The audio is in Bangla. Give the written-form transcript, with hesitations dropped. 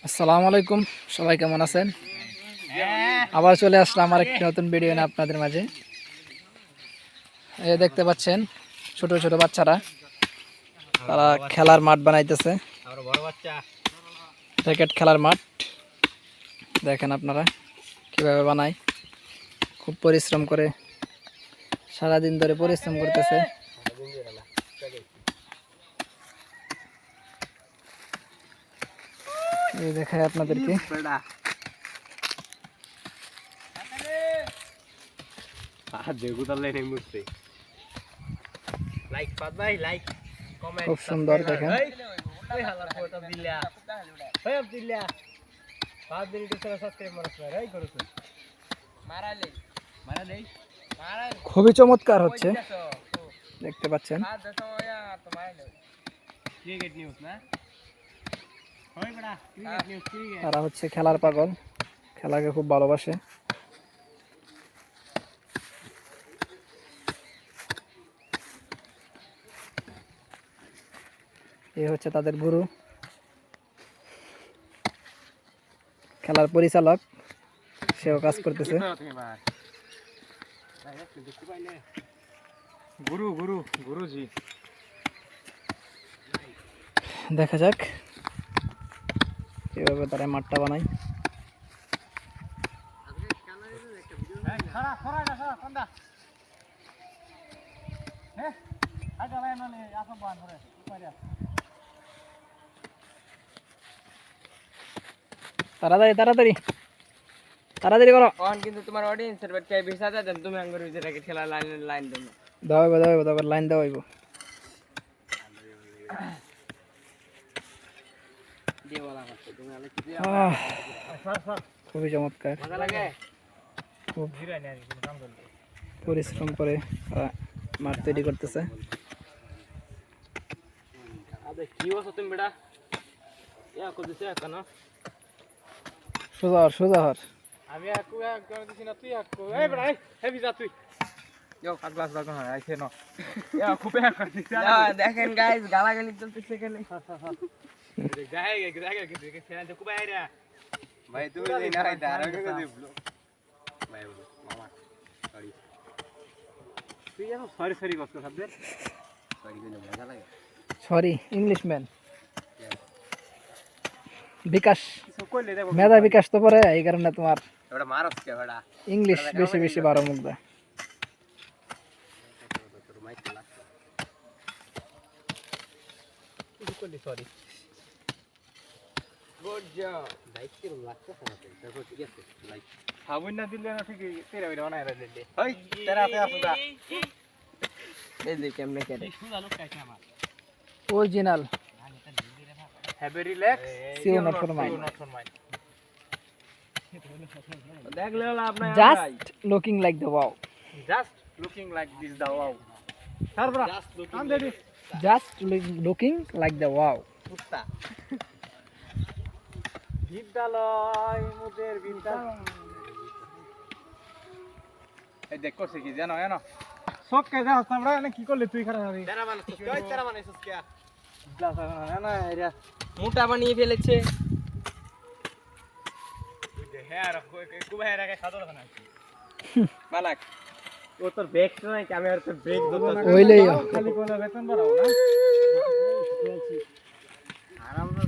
আসসালামু আলাইকুম, সবাই কেমন আছেন? আবার চলে আসলাম আর একটি নতুন ভিডিও নিয়ে আপনাদের মাঝে। এই দেখতে পাচ্ছেন ছোট ছোট বাচ্চারা, তারা খেলার মাঠ বানাইতেছে। ক্রিকেট খেলার মাঠ দেখেন আপনারা কিভাবে বানায়, খুব পরিশ্রম করে, সারাদিন ধরে পরিশ্রম করতেছে। এই দেখায় আপনাদেরকে। খুব সুন্দর দেখেন। খুবই চমৎকার হচ্ছে, দেখতে পাচ্ছেন। তারা হচ্ছে খেলার পাগল, খেলাকে খুব ভালোবাসে। এ হচ্ছে তাদের গুরু, খেলার পরিচালক, সেও কাজ করতেছে। দেখা যাক কিভাবে তারা মাঠটা বানায়। তাড়াতাড়ি তাড়াতাড়ি তাড়াতাড়ি করো। কিন্তু তোমার অডিয়েন্সের বাচ্চা বিশাদা দেন, তুমি আঙ্গুর ভিতরে খেলা লাইন লাইন দেন। দাও দাও দাও, লাইন দাও হইব। খুবই চমৎকার, খুব পরিশ্রম করে মাঠ তৈরি করতেছে। সোজা হর, সোজা হর। দেখেন গাইস, গালাগালি চলতেছে এখানে। ভাই তুমি না ভাই দাঁড়াও করে দিবলো ভাই বলো মামা সরি তুই জানো সরি সরি কষ্ট শব্দ সরি বলে মজা লাগে। সরি ইংলিশ ম্যান বিকাশ, মেধা বিকাশ তো পরে, এই কারণে তোমার ওটা মারস কে বড়া ইংলিশ বেশি বেশি বারো মুখ দেয়। তোর মাইক লাগছে তুই করলি সরি গুড জব লাইক কি লাগছে সাথে তারপর ঠিক আছে লাইক হাবুন না দিলে না ঠিক তেরা বেরা বানায় দিলে ওই তেরা আছে আসুদা এই যে কেমনে করে সুদা লোক কাছে আমার অরিজিনাল হ্যাভ এ রিল্যাক্স সিও নট ফর মাইন্ড, দেখলে হলো আপনার just looking like the wow, just looking like this the wow তারপর কাম দেবি just looking like the wow. কুত্তা বিদ্যালয় মোদের বিদ্যালয় এই দেখ করছে কি জানো জানো সব কে যাও আমরা না কি করলে তুই খারাপ হবে তেরা মানে কই তেরা মানে সস্কে গ্লাস না না এরিয়া মোটা বানিয়ে ফেলেছে। তুই হ্যাঁ আর কুবা হ্যাঁ রাখে সাদা না মালাক ও তোর ব্রেক নাই, আমি আর তোর ব্রেক ধরতে ওইলেই খালি কোন বেতন বাড়াও না আরাম না